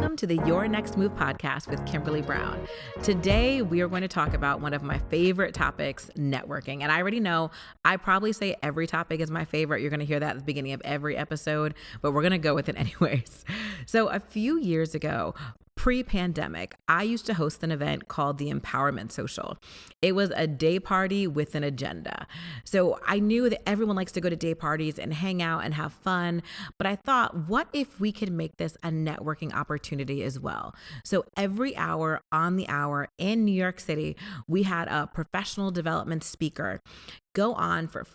Welcome to the Your Next Move podcast with Kimberly Brown. Today, we are going to talk about one of my favorite topics, networking. And I already know I probably say every topic is my favorite. You're going to hear that at the beginning of every episode, but we're going to go with it anyways. So a few years ago, pre-pandemic, I used to host an event called the Empowerment Social. It was a day party with an agenda. So I knew that everyone likes to go to day parties and hang out and have fun, but I thought, what if we could make this a networking opportunity as well? So every hour on the hour in New York City, we had a professional development speaker go on for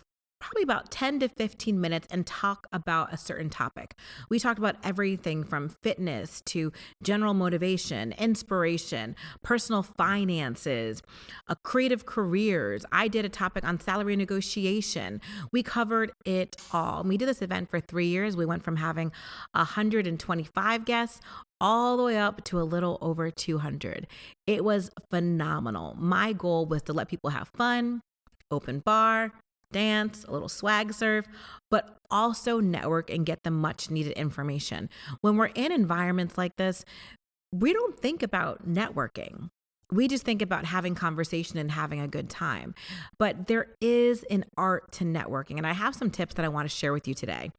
probably about 10 to 15 minutes and talk about a certain topic. We talked about everything from fitness to general motivation, inspiration, personal finances, creative careers. I did a topic on salary negotiation. We covered it all. We did this event for 3 years. We went from having 125 guests all the way up to a little over 200. It was phenomenal. My goal was to let people have fun, open bar, dance, a little swag surf, but also network and get the much needed information. When we're in environments like this, we don't think about networking. We just think about having conversation and having a good time. But there is an art to networking. And I have some tips that I want to share with you today.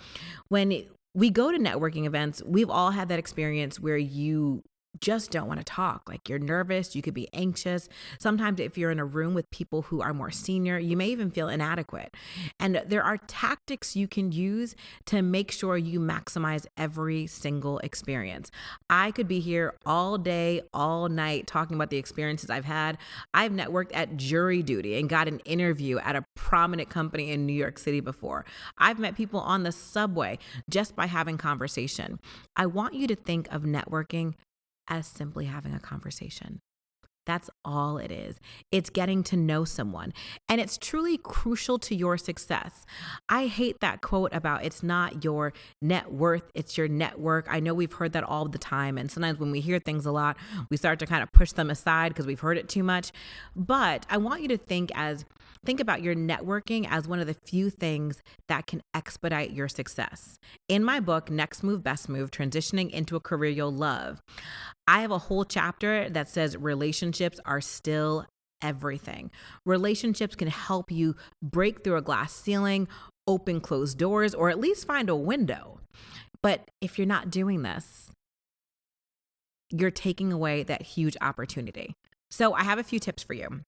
When we go to networking events, we've all had that experience where you just don't want to talk. Like, you're nervous, you could be anxious. Sometimes if you're in a room with people who are more senior, you may even feel inadequate. And there are tactics you can use to make sure you maximize every single experience. I could be here all day, all night talking about the experiences I've had. I've networked at jury duty and got an interview at a prominent company in New York City before. I've met people on the subway just by having conversation. I want you to think of networking as simply having a conversation. That's all it is. It's getting to know someone, and it's truly crucial to your success. I hate that quote about it's not your net worth, it's your network. I know we've heard that all the time, and sometimes when we hear things a lot, we start to kind of push them aside because we've heard it too much. But I want you to think about your networking as one of the few things that can expedite your success. In my book, Next Move, Best Move, Transitioning into a Career You'll Love, I have a whole chapter that says relationships are still everything. Relationships can help you break through a glass ceiling, open closed doors, or at least find a window. But if you're not doing this, you're taking away that huge opportunity. So I have a few tips for you.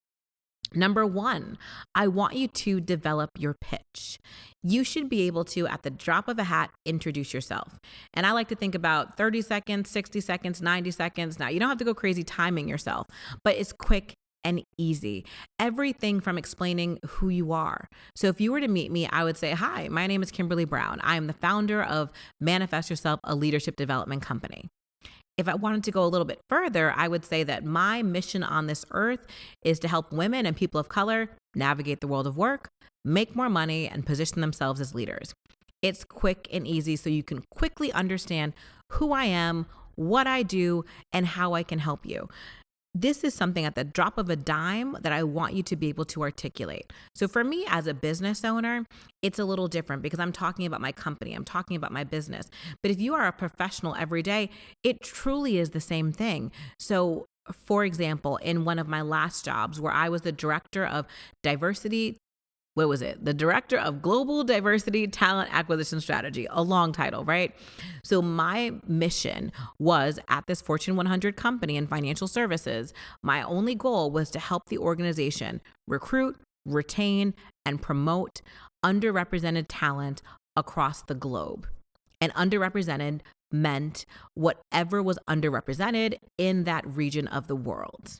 Number one, I want you to develop your pitch. You should be able to, at the drop of a hat, introduce yourself. And I like to think about 30 seconds, 60 seconds, 90 seconds. Now, you don't have to go crazy timing yourself, but it's quick and easy. Everything from explaining who you are. So if you were to meet me, I would say, hi, my name is Kimberly Brown. I am the founder of Manifest Yourself, a leadership development company. If I wanted to go a little bit further, I would say that my mission on this earth is to help women and people of color navigate the world of work, make more money, and position themselves as leaders. It's quick and easy, so you can quickly understand who I am, what I do, and how I can help you. This is something at the drop of a dime that I want you to be able to articulate. So for me as a business owner, it's a little different because I'm talking about my company, I'm talking about my business. But if you are a professional every day, it truly is the same thing. So for example, in one of my last jobs where I was the director of the Director of Global Diversity Talent Acquisition Strategy, a long title, right? So my mission was at this Fortune 100 company in financial services. My only goal was to help the organization recruit, retain, and promote underrepresented talent across the globe. And underrepresented meant whatever was underrepresented in that region of the world.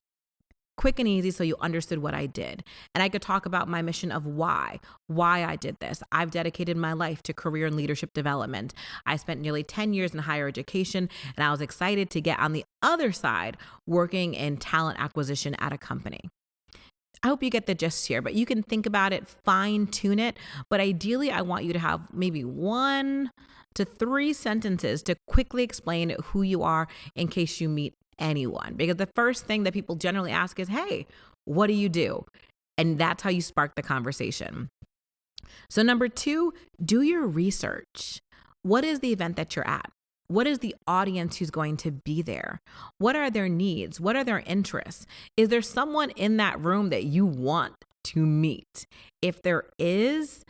Quick and easy, so you understood what I did. And I could talk about my mission of why I did this. I've dedicated my life to career and leadership development. I spent nearly 10 years in higher education, and I was excited to get on the other side working in talent acquisition at a company. I hope you get the gist here, but you can think about it, fine tune it. But ideally, I want you to have maybe 1 to 3 sentences to quickly explain who you are in case you meet anyone. Because the first thing that people generally ask is, hey, what do you do? And that's how you spark the conversation. So number 2, do your research. What is the event that you're at? What is the audience who's going to be there? What are their needs? What are their interests? Is there someone in that room that you want to meet? If there is,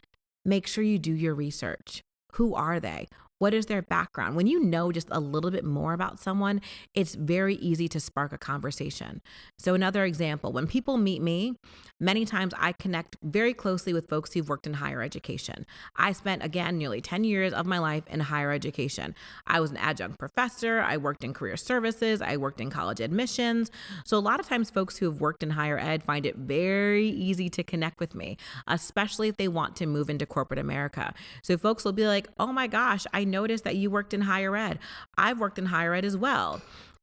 make sure you do your research. Who are they? What is their background? When you know just a little bit more about someone, it's very easy to spark a conversation. So another example, when people meet me, many times I connect very closely with folks who've worked in higher education. I spent, again, nearly 10 years of my life in higher education. I was an adjunct professor. I worked in career services. I worked in college admissions. So a lot of times folks who have worked in higher ed find it very easy to connect with me, especially if they want to move into corporate America. So folks will be like, oh my gosh, I noticed that you worked in higher ed. I've worked in higher ed as well.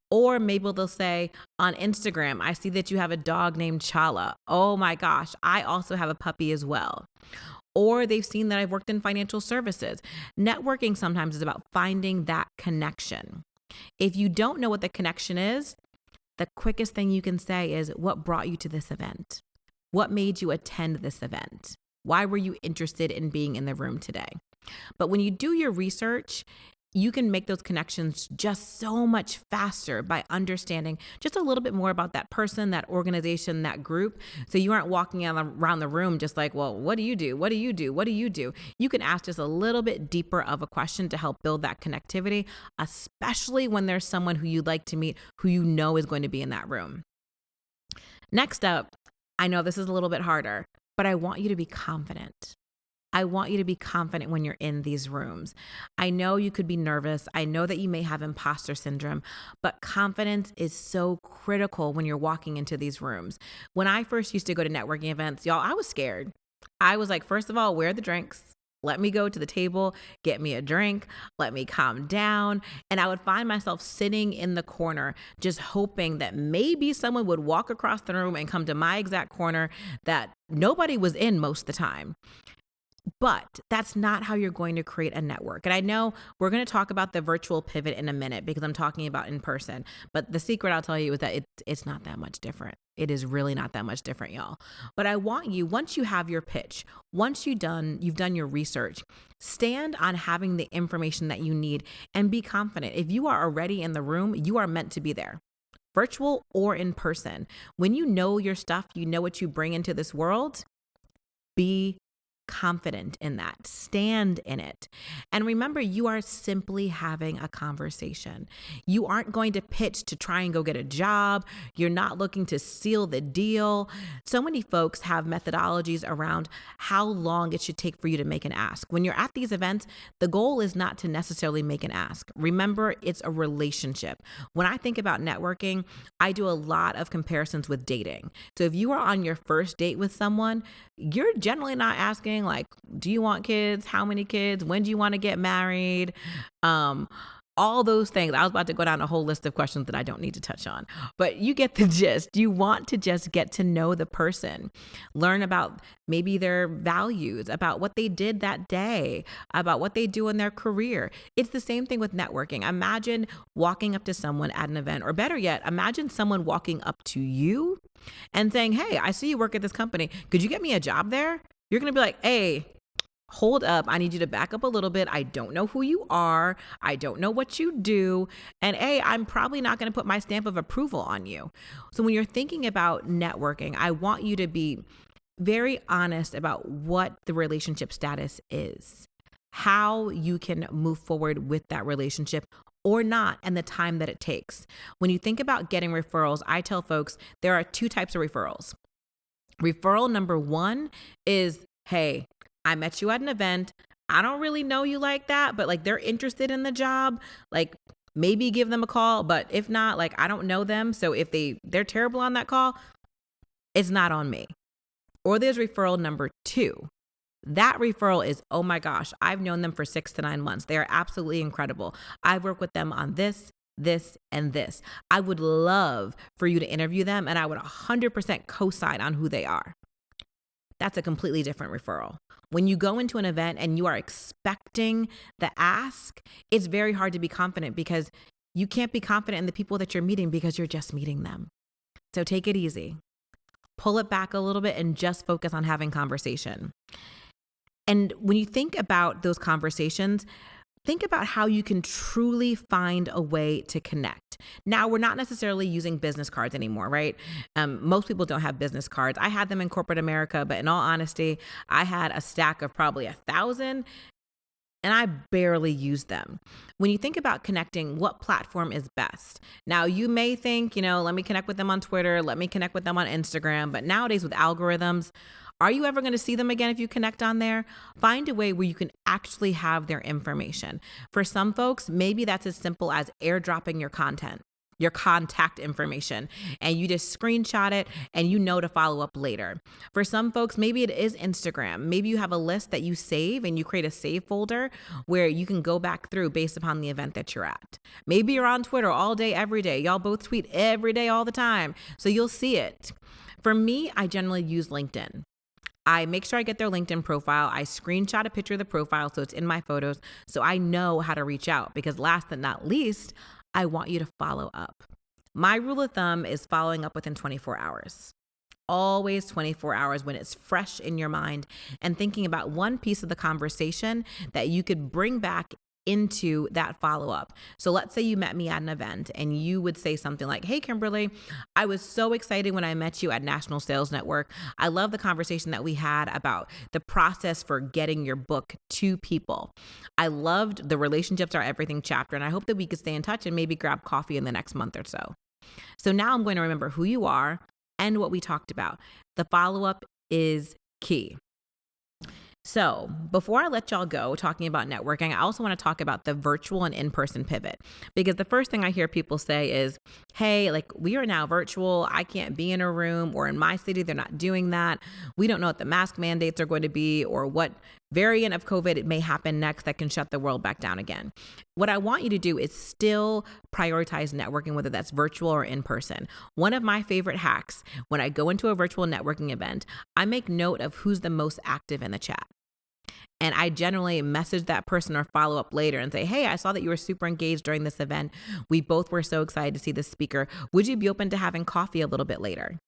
Or maybe they'll say on Instagram, I see that you have a dog named Chala. Oh my gosh, I also have a puppy as well. Or they've seen that I've worked in financial services. Networking sometimes is about finding that connection. If you don't know what the connection is, the quickest thing you can say is, what brought you to this event? What made you attend this event? Why were you interested in being in the room today? But when you do your research, you can make those connections just so much faster by understanding just a little bit more about that person, that organization, that group. So you aren't walking around the room just like, well, what do you do? What do you do? What do you do? You can ask just a little bit deeper of a question to help build that connectivity, especially when there's someone who you'd like to meet who you know is going to be in that room. Next up, I know this is a little bit harder, but I want you to be confident. I want you to be confident when you're in these rooms. I know you could be nervous. I know that you may have imposter syndrome, but confidence is so critical when you're walking into these rooms. When I first used to go to networking events, y'all, I was scared. I was like, first of all, where are the drinks? Let me go to the table, get me a drink, let me calm down. And I would find myself sitting in the corner, just hoping that maybe someone would walk across the room and come to my exact corner that nobody was in most of the time. But that's not how you're going to create a network. And I know we're going to talk about the virtual pivot in a minute because I'm talking about in person. But the secret I'll tell you is that it's not that much different. It is really not that much different, y'all. But I want you, once you have your pitch, once you've done your research, stand on having the information that you need and be confident. If you are already in the room, you are meant to be there. Virtual or in person. When you know your stuff, you know what you bring into this world, be confident in that. Stand in it. And remember, you are simply having a conversation. You aren't going to pitch to try and go get a job. You're not looking to seal the deal. So many folks have methodologies around how long it should take for you to make an ask. When you're at these events, the goal is not to necessarily make an ask. Remember, it's a relationship. When I think about networking, I do a lot of comparisons with dating. So if you are on your first date with someone, you're generally not asking like, do you want kids? How many kids? When do you want to get married? All those things. I was about to go down a whole list of questions that I don't need to touch on, but you get the gist. You want to just get to know the person, learn about maybe their values, about what they did that day, about what they do in their career. It's the same thing with networking. Imagine walking up to someone at an event, or better yet, imagine someone walking up to you and saying, hey, I see you work at this company. Could you get me a job there? You're going to be like, hey, hold up. I need you to back up a little bit. I don't know who you are. I don't know what you do. And I'm probably not going to put my stamp of approval on you. So when you're thinking about networking, I want you to be very honest about what the relationship status is, how you can move forward with that relationship or not, and the time that it takes. When you think about getting referrals, I tell folks there are two types of referrals. Referral number one is, hey, I met you at an event. I don't really know you like that, but like they're interested in the job. Like maybe give them a call, but if not, like I don't know them. So if they're terrible on that call, it's not on me. Or there's referral number two. That referral is, oh my gosh, I've known them for 6 to 9 months. They are absolutely incredible. I've worked with them on this, and this. I would love for you to interview them, and I would 100% co-sign on who they are. That's a completely different referral. When you go into an event and you are expecting the ask, it's very hard to be confident because you can't be confident in the people that you're meeting because you're just meeting them. So take it easy. Pull it back a little bit and just focus on having conversation. And when you think about those conversations, think about how you can truly find a way to connect. Now, we're not necessarily using business cards anymore, right? Most people don't have business cards. I had them in corporate America, but in all honesty, I had a stack of probably 1,000 and I barely used them. When you think about connecting, what platform is best? Now, you may think, let me connect with them on Twitter, let me connect with them on Instagram, but nowadays with algorithms, are you ever going to see them again if you connect on there? Find a way where you can actually have their information. For some folks, maybe that's as simple as airdropping your contact information, and you just screenshot it and to follow up later. For some folks, maybe it is Instagram. Maybe you have a list that you save and you create a save folder where you can go back through based upon the event that you're at. Maybe you're on Twitter all day, every day. Y'all both tweet every day, all the time. So you'll see it. For me, I generally use LinkedIn. I make sure I get their LinkedIn profile. I screenshot a picture of the profile so it's in my photos so I know how to reach out, because last but not least, I want you to follow up. My rule of thumb is following up within 24 hours. Always 24 hours when it's fresh in your mind, and thinking about one piece of the conversation that you could bring back into that follow-up. So let's say you met me at an event and you would say something like, "Hey, Kimberly, I was so excited when I met you at National Sales Network. I love the conversation that we had about the process for getting your book to people. I loved the relationships are everything chapter, and I hope that we could stay in touch and maybe grab coffee in the next month or so." So now I'm going to remember who you are and what we talked about. The follow-up is key. So before I let y'all go talking about networking, I also want to talk about the virtual and in-person pivot, because the first thing I hear people say is, "Hey, we are now virtual. I can't be in a room," or "In my city, they're not doing that. We don't know what the mask mandates are going to be or what variant of COVID it may happen next that can shut the world back down again." What I want you to do is still prioritize networking, whether that's virtual or in person. One of my favorite hacks, when I go into a virtual networking event, I make note of who's the most active in the chat. And I generally message that person or follow up later and say, "Hey, I saw that you were super engaged during this event. We both were so excited to see the speaker. Would you be open to having coffee a little bit later?"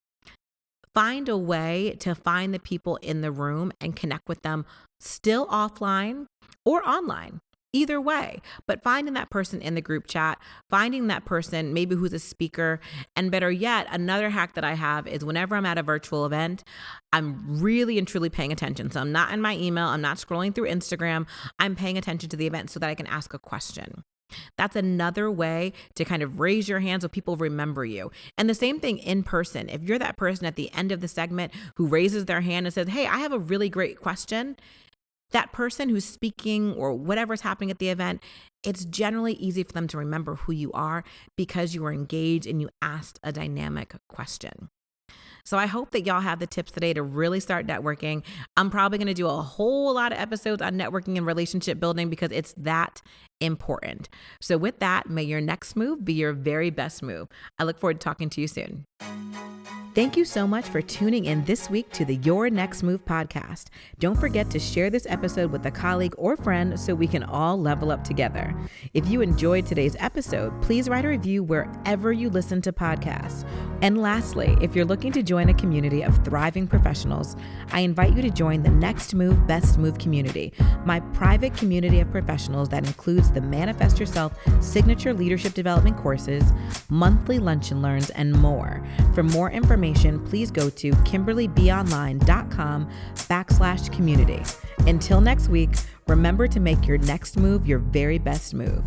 Find a way to find the people in the room and connect with them still offline or online. Either way, but finding that person in the group chat, finding that person maybe who's a speaker, and better yet, another hack that I have is whenever I'm at a virtual event, I'm really and truly paying attention. So I'm not in my email, I'm not scrolling through Instagram, I'm paying attention to the event so that I can ask a question. That's another way to kind of raise your hand so people remember you. And the same thing in person. If you're that person at the end of the segment who raises their hand and says, "Hey, I have a really great question," that person who's speaking or whatever's happening at the event, it's generally easy for them to remember who you are because you were engaged and you asked a dynamic question. So I hope that y'all have the tips today to really start networking. I'm probably going to do a whole lot of episodes on networking and relationship building because it's that important. So with that, may your next move be your very best move. I look forward to talking to you soon. Thank you so much for tuning in this week to the Your Next Move podcast. Don't forget to share this episode with a colleague or friend so we can all level up together. If you enjoyed today's episode, please write a review wherever you listen to podcasts. And lastly, if you're looking to join a community of thriving professionals, I invite you to join the Next Move Best Move community, my private community of professionals that includes the Manifest Yourself signature leadership development courses, monthly lunch and learns, and more. For more information, please go to kimberlybeonline.com/community. Until next week, remember to make your next move your very best move.